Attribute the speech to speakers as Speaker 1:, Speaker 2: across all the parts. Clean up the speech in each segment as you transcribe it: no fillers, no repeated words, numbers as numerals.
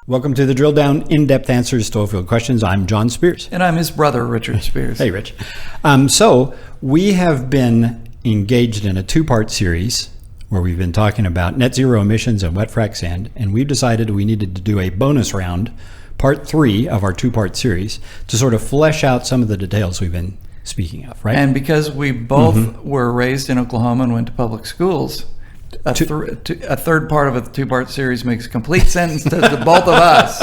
Speaker 1: Welcome to the Drill Down, in-depth answers to oilfield questions. I'm John Spears.
Speaker 2: And I'm his brother, Richard Spears.
Speaker 1: Hey, Rich. So we have been engaged in a two-part series where we've been talking about net zero emissions and wet frac sand, and we've decided we needed to do a bonus round, part 3 of our two-part series, to sort of flesh out some of the details we've been speaking of, right?
Speaker 2: And because we both were raised in Oklahoma and went to public schools, a third part of a two-part series makes complete sense to the both of us.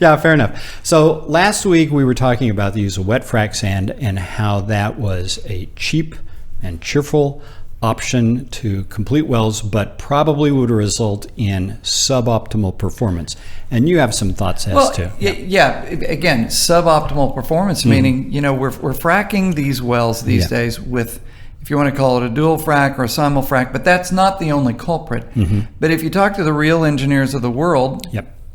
Speaker 1: Yeah, fair enough. So last week we were talking about the use of wet frac sand and how that was a cheap and cheerful option to complete wells, but probably would result in suboptimal performance. And you have some thoughts as to.
Speaker 2: Yeah, again, suboptimal performance, meaning, we're fracking these wells these days with, if you want to call it a dual frac or a simul frac, but that's not the only culprit. But if you talk to the real engineers of the world,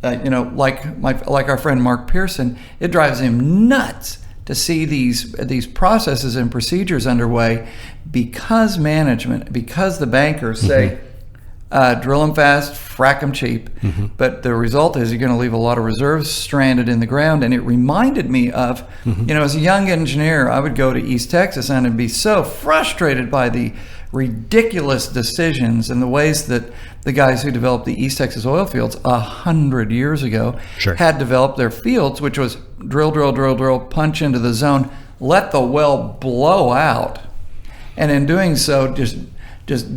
Speaker 2: like our friend Mark Pearson, it drives him nuts to see these processes and procedures underway because the bankers say, drill them fast, frack them cheap. But the result is you're going to leave a lot of reserves stranded in the ground. And it reminded me of, as a young engineer, I would go to East Texas and I'd be so frustrated by the ridiculous decisions and the ways that the guys who developed the East Texas oil fields 100 years ago had developed their fields, which was drill, punch into the zone, let the well blow out. And in doing so, just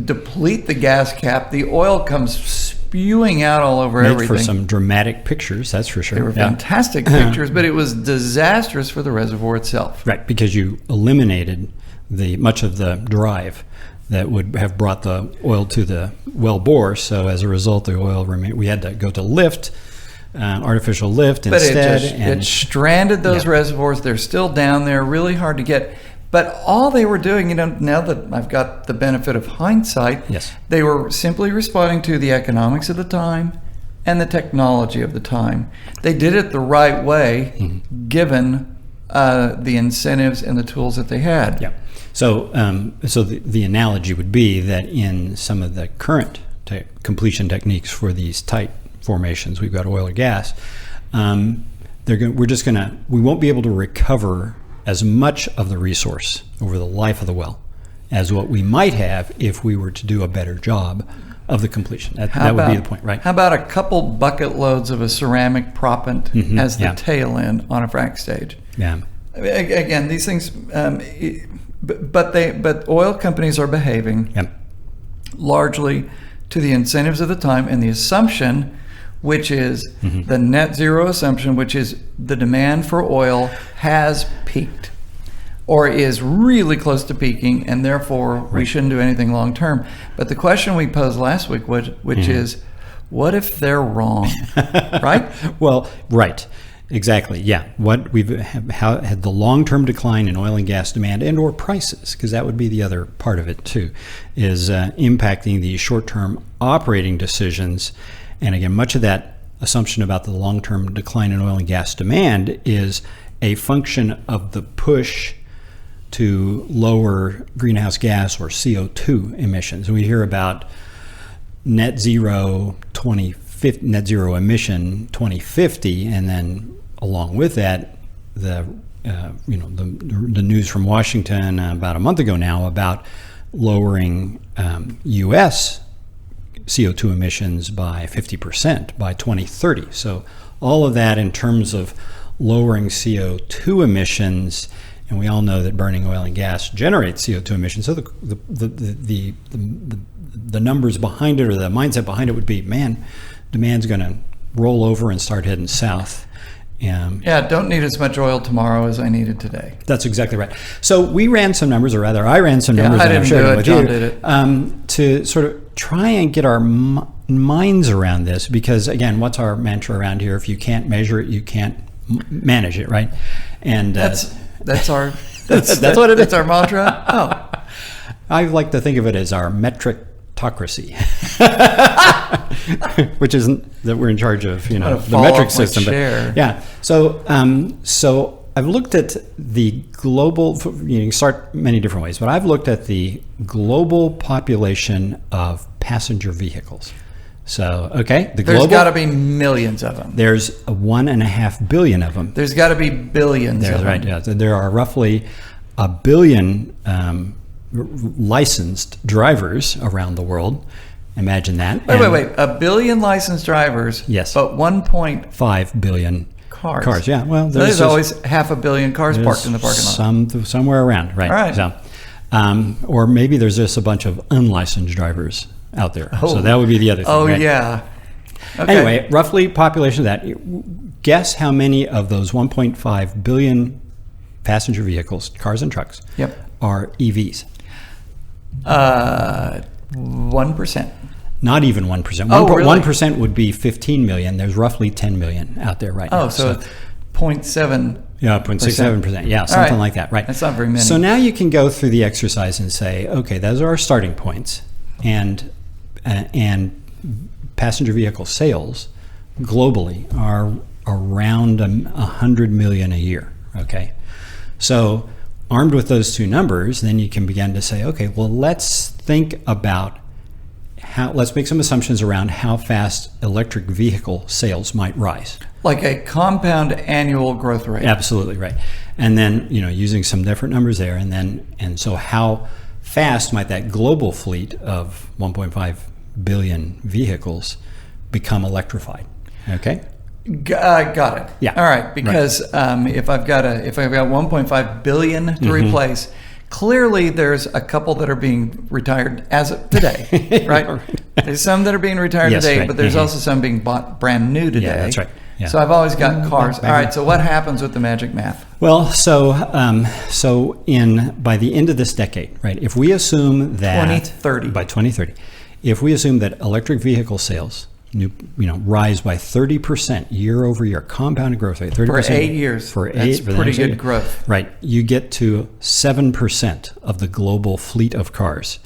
Speaker 2: deplete the gas cap. The oil comes spewing out all over everything.
Speaker 1: For some dramatic pictures, that's for sure.
Speaker 2: They were fantastic pictures, but it was disastrous for the reservoir itself.
Speaker 1: Right, because you eliminated much of the drive that would have brought the oil to the well bore. So as a result, the oil remained. We had to go to lift, artificial lift instead.
Speaker 2: But it stranded those reservoirs. They're still down there, really hard to get. But all they were doing, now that I've got the benefit of hindsight, they were simply responding to the economics of the time and the technology of the time. They did it the right way, given the incentives and the tools that they had.
Speaker 1: Yeah. So, the analogy would be that in some of the current completion techniques for these tight formations, we've got oil or gas. We won't be able to recover as much of the resource over the life of the well as what we might have if we were to do a better job of the completion. That would be the point, right?
Speaker 2: How about a couple bucket loads of a ceramic proppant as the tail end on a frac stage?
Speaker 1: Yeah.
Speaker 2: Again, these things, but oil companies are behaving largely to the incentives of the time and the assumption, which is the net zero assumption, which is the demand for oil has peaked or is really close to peaking, and therefore we shouldn't do anything long term. But the question we posed last week, which is, what if they're wrong, right?
Speaker 1: Well, right. Exactly. Yeah. What we've had the long-term decline in oil and gas demand and or prices, because that would be the other part of it too, is impacting the short-term operating decisions. And again, much of that assumption about the long-term decline in oil and gas demand is a function of the push to lower greenhouse gas or CO2 emissions. We hear about net zero emission 2050, and then along with that, the news from Washington about a month ago now about lowering U.S. CO2 emissions by 50% by 2030. So all of that in terms of lowering CO2 emissions, and we all know that burning oil and gas generates CO2 emissions. So the numbers behind it, or the mindset behind it, would be, man, demand's going to roll over and start heading south.
Speaker 2: Don't need as much oil tomorrow as I needed today.
Speaker 1: That's exactly right. So we ran some numbers, or rather I ran some numbers.
Speaker 2: I didn't do it, John did it.
Speaker 1: To sort of try and get our minds around this, because again, what's our mantra around here? If you can't measure it, you can't manage it, right? And
Speaker 2: that's what it is. That's our mantra. Oh,
Speaker 1: I like to think of it as our metricocracy, which isn't that we're in charge of, the metric system. But so I've looked at the global. You can start many different ways, but I've looked at the global population of passenger vehicles. So, okay, the
Speaker 2: There's
Speaker 1: global.
Speaker 2: got to be millions of them.
Speaker 1: There's 1.5 billion of them.
Speaker 2: There's got to be billions of them.
Speaker 1: Right. Yeah. So there are roughly a billion licensed drivers around the world. Imagine that.
Speaker 2: Wait. A billion licensed drivers.
Speaker 1: Yes.
Speaker 2: But 1.5
Speaker 1: 5 billion
Speaker 2: cars.
Speaker 1: Yeah. Well,
Speaker 2: there's always 500 million cars parked in the parking lot.
Speaker 1: Somewhere around. Right.
Speaker 2: All right.
Speaker 1: So, or maybe there's just a bunch of unlicensed drivers out there.
Speaker 2: Oh.
Speaker 1: So that would be the other thing.
Speaker 2: Oh,
Speaker 1: right?
Speaker 2: yeah. Okay.
Speaker 1: Anyway, roughly population of that. Guess how many of those 1.5 billion passenger vehicles, cars and trucks, are EVs?
Speaker 2: 1%.
Speaker 1: Not even 1%.
Speaker 2: Oh, really?
Speaker 1: 1% would be 15 million. There's roughly 10 million out there right now.
Speaker 2: Oh, so 0.7%.
Speaker 1: Yeah, 0.67%. Yeah, something like that. Right.
Speaker 2: That's not very many.
Speaker 1: So now you can go through the exercise and say, okay, those are our starting points, and passenger vehicle sales globally are around 100 million a year. Okay, so armed with those two numbers, then you can begin to say, okay, well, let's think about let's make some assumptions around how fast electric vehicle sales might rise.
Speaker 2: Like a compound annual growth rate.
Speaker 1: Absolutely right. And then, using some different numbers there, and so how fast might that global fleet of 1.5 billion vehicles become electrified? Okay.
Speaker 2: Got it.
Speaker 1: Yeah.
Speaker 2: All right. Because if I've got 1.5 billion to replace, clearly there's a couple that are being retired as of today, right? There's some that are being retired today,
Speaker 1: right.
Speaker 2: but there's also some being bought brand new today.
Speaker 1: Yeah, that's right. Yeah.
Speaker 2: So I've always got cars. All right. So what happens with the magic math?
Speaker 1: Well, so by the end of this decade, right? If we assume that
Speaker 2: 2030.
Speaker 1: By 2030, if we assume that electric vehicle sales rise by 30% year over year, compounded growth rate, 30%
Speaker 2: for 8 years. That's pretty good growth.
Speaker 1: Right. You get to 7% of the global fleet of cars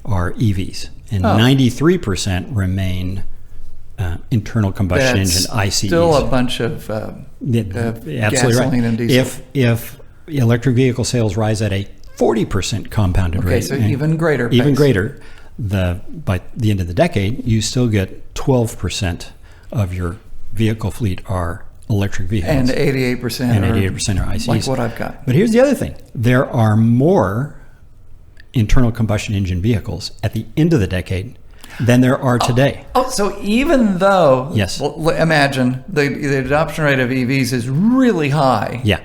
Speaker 1: are EVs, and 93% remain internal combustion engine ICEs.
Speaker 2: Still a bunch of
Speaker 1: absolutely
Speaker 2: gasoline
Speaker 1: right.
Speaker 2: and diesel.
Speaker 1: If electric vehicle sales rise at a 40% compounded rate,
Speaker 2: so even greater.
Speaker 1: Even greater. By the end of the decade, you still get 12% of your vehicle fleet are electric vehicles.
Speaker 2: And 88%
Speaker 1: are ICEs.
Speaker 2: Like what I've got.
Speaker 1: But here's the other thing. There are more internal combustion engine vehicles at the end of the decade than there are today.
Speaker 2: So even though,
Speaker 1: yes,
Speaker 2: imagine the adoption rate of EVs is really high.
Speaker 1: Yeah.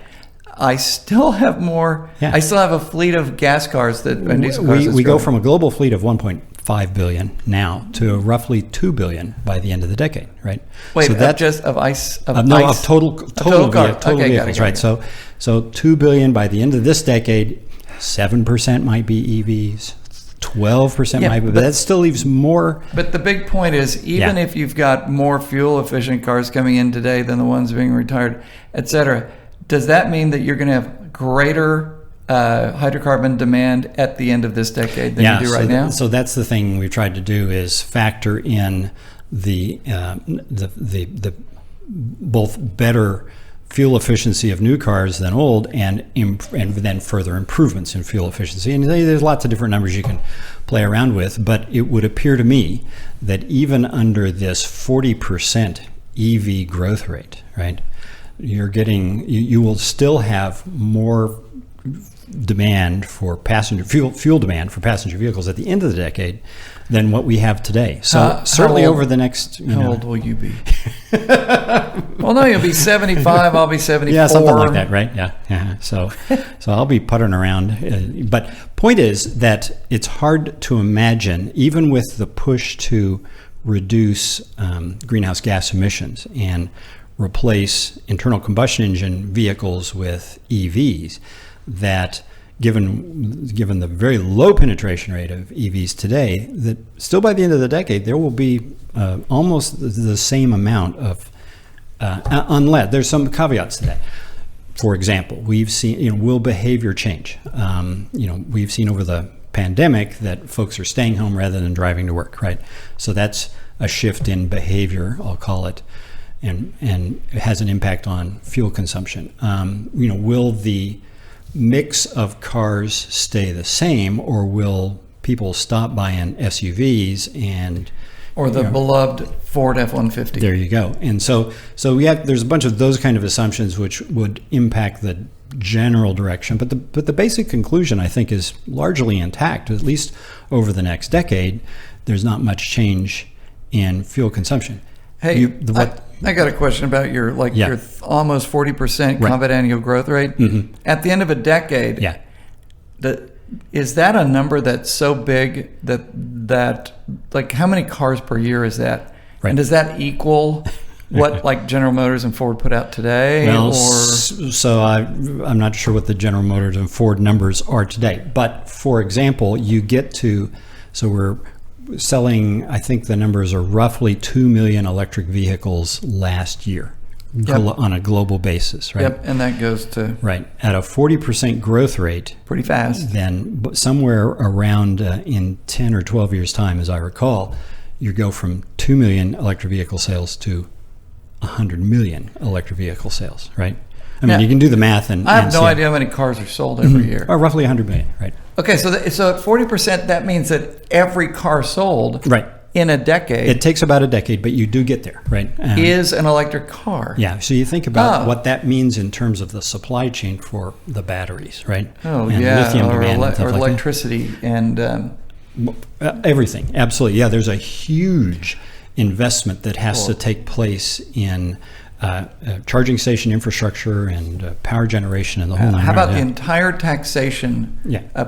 Speaker 2: I still have more. Yeah. I still have a fleet of gas cars and diesel cars.
Speaker 1: We go from a global fleet of 1.5 billion now to roughly 2 billion by the end of the decade, right?
Speaker 2: Wait,
Speaker 1: so
Speaker 2: that's just of ICE?
Speaker 1: Of total vehicles, right? So 2 billion by the end of this decade. 7% might be EVs. 12% might be, but that still leaves more.
Speaker 2: But the big point is, even if you've got more fuel efficient cars coming in today than the ones being retired, et cetera, does that mean that you're going to have greater hydrocarbon demand at the end of this decade than you do right now?
Speaker 1: So that's the thing we've tried to do, is factor in the both better fuel efficiency of new cars than old, and then further improvements in fuel efficiency. And there's lots of different numbers you can play around with, but it would appear to me that even under this 40% EV growth rate, right, you will still have more demand for fuel demand for passenger vehicles at the end of the decade than what we have today. So certainly over the next...
Speaker 2: How old will you be? Well, no, you'll be 75, I'll be 74.
Speaker 1: Yeah, something like that, right? Yeah. So I'll be puttering around. But point is that it's hard to imagine, even with the push to reduce greenhouse gas emissions and replace internal combustion engine vehicles with EVs, that given the very low penetration rate of EVs today, that still by the end of the decade there will be almost the same amount of unless there's some caveats to that. For example, we've seen will behavior change. We've seen over the pandemic that folks are staying home rather than driving to work, right? So that's a shift in behavior, I'll call it, and it has an impact on fuel consumption. Will the mix of cars stay the same, or will people stop buying SUVs and
Speaker 2: Or the beloved Ford F-150.
Speaker 1: There you go. And so there's a bunch of those kind of assumptions which would impact the general direction, but the basic conclusion, I think, is largely intact. At least over the next decade, there's not much change in fuel consumption.
Speaker 2: Hey, I got a question about your almost 40% compound annual growth rate.
Speaker 1: Mm-hmm.
Speaker 2: At the end of a decade, is that a number that's so big that like how many cars per year is that?
Speaker 1: Right.
Speaker 2: And does that equal what like General Motors and Ford put out today?
Speaker 1: Well, so I'm not sure what the General Motors and Ford numbers are today. But for example, so we're selling, I think the numbers are roughly 2 million electric vehicles last year. On a global basis, right?
Speaker 2: Yep, and that goes to...
Speaker 1: Right. At a 40% growth rate...
Speaker 2: Pretty fast.
Speaker 1: Then somewhere around in 10 or 12 years' time, as I recall, you go from 2 million electric vehicle sales to 100 million electric vehicle sales, right? I mean, you can do the math and...
Speaker 2: I have no idea how many cars are sold every year.
Speaker 1: Or roughly 100 million, right?
Speaker 2: Okay, so at 40%, that means that every car sold...
Speaker 1: Right.
Speaker 2: In a decade.
Speaker 1: It takes about a decade, but you do get there, right?
Speaker 2: Is an electric car.
Speaker 1: Yeah, so you think about what that means in terms of the supply chain for the batteries, right?
Speaker 2: Oh,
Speaker 1: and
Speaker 2: lithium
Speaker 1: demand
Speaker 2: or electricity and...
Speaker 1: everything, absolutely. Yeah, there's a huge investment that has to take place in charging station infrastructure and power generation and the whole nine.
Speaker 2: How about the entire taxation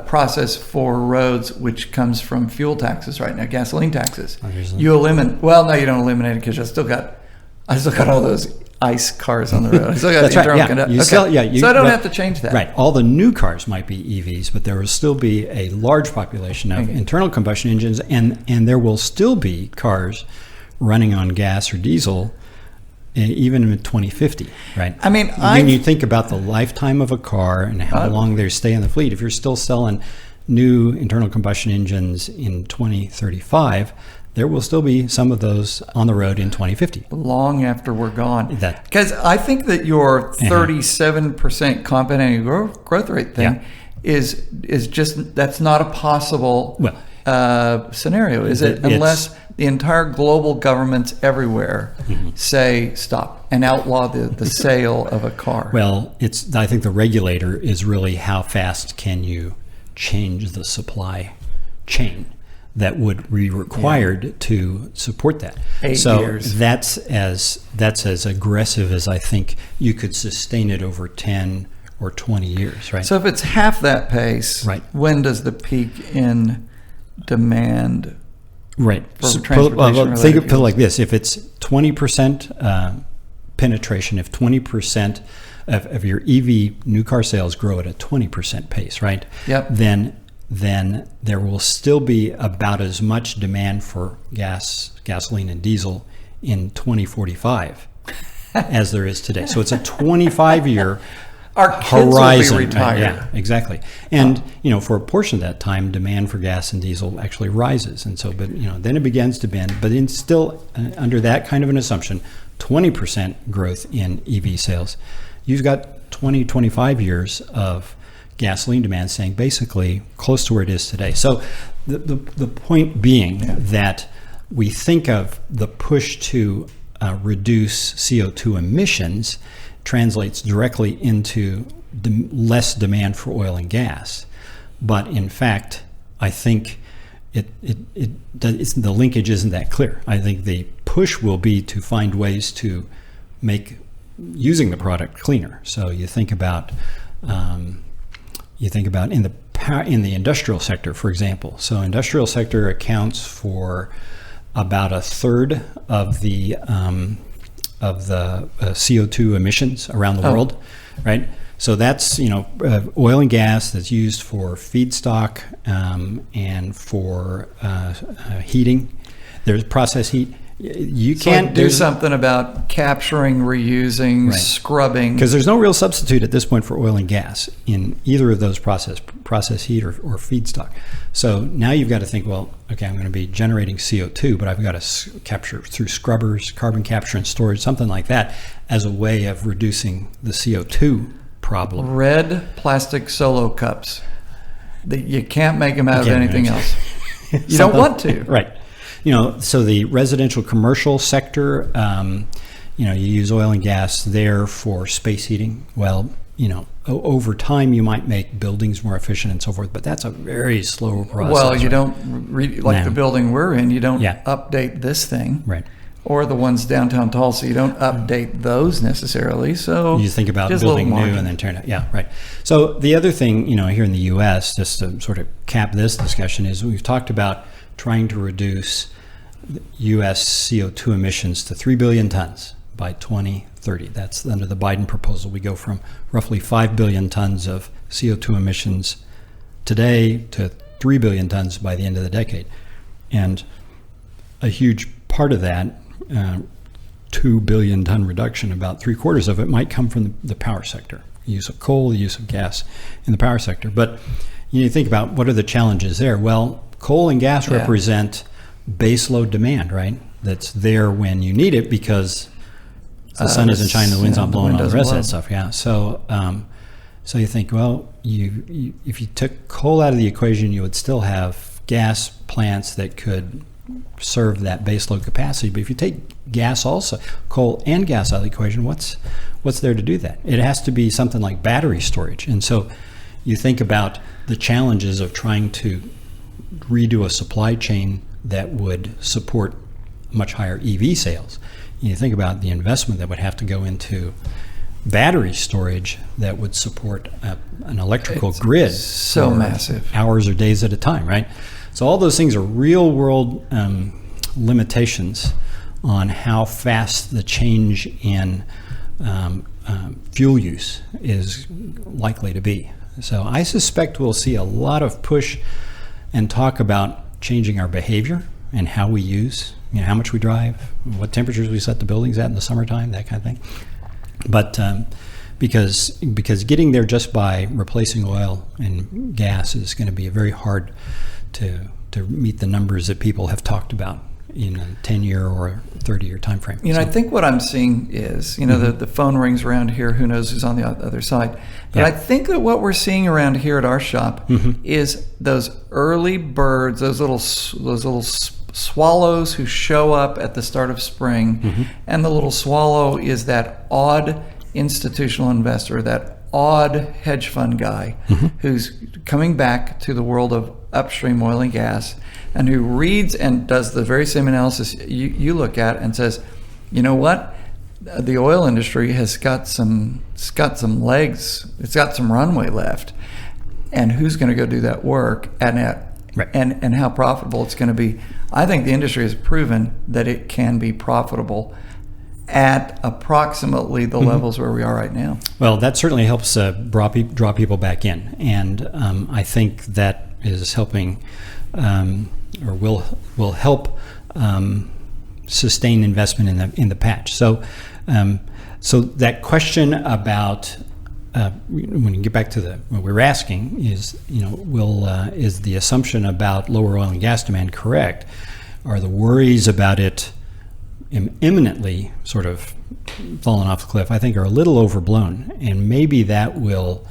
Speaker 2: process for roads, which comes from fuel taxes right now, gasoline taxes? You eliminate. Well, no, you don't eliminate it because I still got all those ICE cars on the road. I still got
Speaker 1: That's right.
Speaker 2: So I don't have to change that.
Speaker 1: Right. All the new cars might be EVs, but there will still be a large population of internal combustion engines, and there will still be cars running on gas or diesel. Even in 2050, right?
Speaker 2: I mean,
Speaker 1: when you think about the lifetime of a car and how long they stay in the fleet, if you're still selling new internal combustion engines in 2035, there will still be some of those on the road in 2050.
Speaker 2: Long after we're gone. Because I think that your 37% compound annual growth rate thing is just, that's not a possible scenario, is it? Unless the entire global governments everywhere say stop and outlaw the sale of a car.
Speaker 1: Well, I think the regulator is really how fast can you change the supply chain that would be required to support that.
Speaker 2: 8 years.
Speaker 1: That's as aggressive as I think you could sustain it over 10 or 20 years, right?
Speaker 2: So if it's half that pace,
Speaker 1: right,
Speaker 2: when does the peak in demand?
Speaker 1: Right.
Speaker 2: So, think
Speaker 1: of it like this: if it's 20% penetration, if 20% of your EV new car sales grow at a 20% pace, right?
Speaker 2: Yep.
Speaker 1: Then there will still be about as much demand for gasoline, and diesel in 2045 as there is today. So it's a 25-year
Speaker 2: Our kids
Speaker 1: horizon.
Speaker 2: will be retired.
Speaker 1: Yeah, exactly. And for a portion of that time, demand for gas and diesel actually rises, and so, but then it begins to bend. But still, under that kind of an assumption, 20% growth in EV sales, you've got 25 years of gasoline demand staying basically close to where it is today. So the point being that we think of the push to reduce CO2 emissions translates directly into less demand for oil and gas. But in fact, I think the linkage isn't that clear. I think the push will be to find ways to make using the product cleaner. So you think about in the industrial sector, for example. So industrial sector accounts for about a third of the CO2 emissions around the world, right? So that's oil and gas that's used for feedstock and for heating. There's process heat. You can't
Speaker 2: do something about capturing, reusing, scrubbing.
Speaker 1: Because there's no real substitute at this point for oil and gas in either of those process heat or feedstock. So now you've got to think, well, okay, I'm going to be generating CO2, but I've got to capture through scrubbers, carbon capture and storage, something like that, as a way of reducing the CO2 problem.
Speaker 2: Red plastic Solo cups. You can't make them out of anything else. You don't want to.
Speaker 1: Right. So the residential commercial sector, you use oil and gas there for space heating. Well, over time you might make buildings more efficient and so forth, but that's a very slow process.
Speaker 2: Well, you don't the building we're in. You don't update this thing,
Speaker 1: right?
Speaker 2: Or the ones downtown Tulsa, you don't update those necessarily. So
Speaker 1: you think about building new and then tearing it. Yeah, right. So the other thing, here in the U.S., just to sort of cap this discussion, is we've talked about trying to reduce U.S. CO2 emissions to 3 billion tons by 2030. That's under the Biden proposal. We go from roughly 5 billion tons of CO2 emissions today to 3 billion tons by the end of the decade. And a huge part of that, 2 billion ton reduction, about 3/4 of it might come from the power sector, the use of coal, the use of gas in the power sector. But you think about what are the challenges there. Well, coal and gas represent baseload demand, right? That's there when you need it because the sun isn't shining, the wind's not blowing, all the rest of that stuff. Yeah. So you think, well, if you took coal out of the equation, you would still have gas plants that could serve that baseload capacity. But if you take gas also, coal and gas out of the equation, what's there to do that? It has to be something like battery storage. And so you think about the challenges of trying to redo a supply chain that would support much higher EV sales. You think about the investment that would have to go into battery storage that would support an electrical grid.
Speaker 2: So massive.
Speaker 1: Hours or days at a time, right? So all those things are real world limitations on how fast the change in fuel use is likely to be. So I suspect we'll see a lot of push and talk about changing our behavior and how we use, how much we drive, what temperatures we set the buildings at in the summertime, that kind of thing. But because getting there just by replacing oil and gas is going to be very hard to meet the numbers that people have talked about in a 10-year or 30-year time frame.
Speaker 2: I think what I'm seeing is, the phone rings around here, who knows who's on the other side. But I think that what we're seeing around here at our shop is those early birds, those little swallows who show up at the start of spring. And the little swallow is that odd institutional investor, that odd hedge fund guy who's coming back to the world of upstream oil and gas, and who reads and does the very same analysis you look at and says, you know what, the oil industry has got some legs, it's got some runway left, and who's going to go do that work and how profitable it's going to be. I think the industry has proven that it can be profitable at approximately the levels where we are right now.
Speaker 1: Well, that certainly helps draw people back in, and I think that is helping, or will help sustain investment in the patch. So that question about when you get back to what we're asking is, is the assumption about lower oil and gas demand correct? Are the worries about it imminently sort of falling off the cliff, I think, are a little overblown, and maybe that will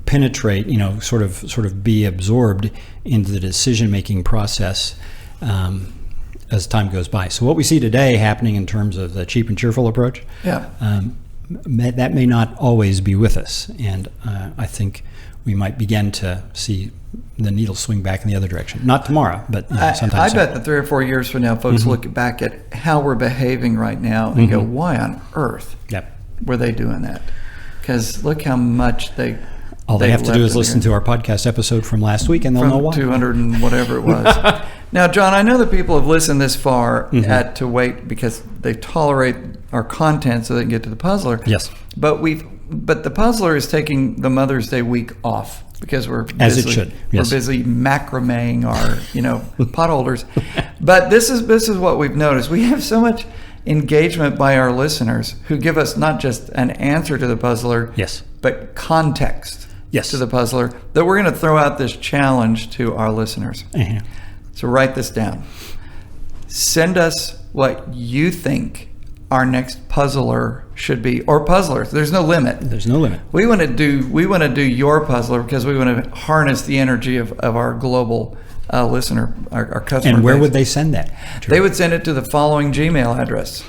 Speaker 1: penetrate, sort of be absorbed into the decision-making process as time goes by. So what we see today happening in terms of the cheap and cheerful approach, that may not always be with us, and I think we might begin to see the needle swing back in the other direction. Not tomorrow, but sometime
Speaker 2: I
Speaker 1: soon.
Speaker 2: bet that 3 or 4 years from now, folks look back at how we're behaving right now and go, why on earth were they doing that? Because look how much
Speaker 1: all they have to do is listen to our podcast episode from last week, and they'll know why. 200
Speaker 2: and whatever it was. Now, John, I know that people have listened this far to wait because they tolerate our content so they can get to the puzzler.
Speaker 1: Yes.
Speaker 2: But the puzzler is taking the Mother's Day week off because we're busy,
Speaker 1: as it should. Yes.
Speaker 2: We're busy macrameing our potholders. But this is what we've noticed. We have so much engagement by our listeners who give us not just an answer to the puzzler, but context to the puzzler, that we're going to throw out this challenge to our listeners. So write this down. Send us what you think our next puzzler should be, or puzzlers. There's no limit.
Speaker 1: There's no limit.
Speaker 2: We want to do your puzzler because we want to harness the energy of our global listener, our customer.
Speaker 1: And where
Speaker 2: base.
Speaker 1: would they send that?
Speaker 2: They would send it to the following Gmail address: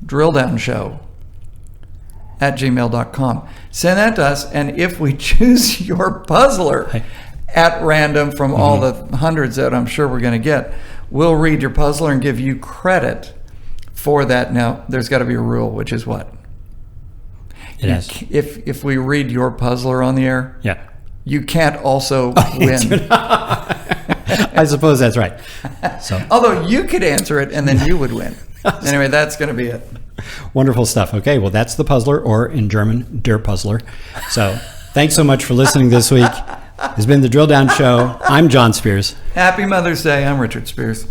Speaker 2: drilldownshow@gmail.com. Send that to us, and if we choose your puzzler at random from all the hundreds that I'm sure we're going to get, we'll read your puzzler and give you credit for that. Now, there's got to be a rule, which is what? If we read your puzzler on the air, you can't also win.
Speaker 1: I suppose that's right. So,
Speaker 2: although you could answer it and then you would win. Anyway, that's going to be it.
Speaker 1: Wonderful stuff. Okay, well, that's the puzzler, or in German, der Puzzler. So thanks so much for listening this week. It's been the Drill Down Show. I'm John Spears.
Speaker 2: Happy Mother's Day. I'm Richard Spears.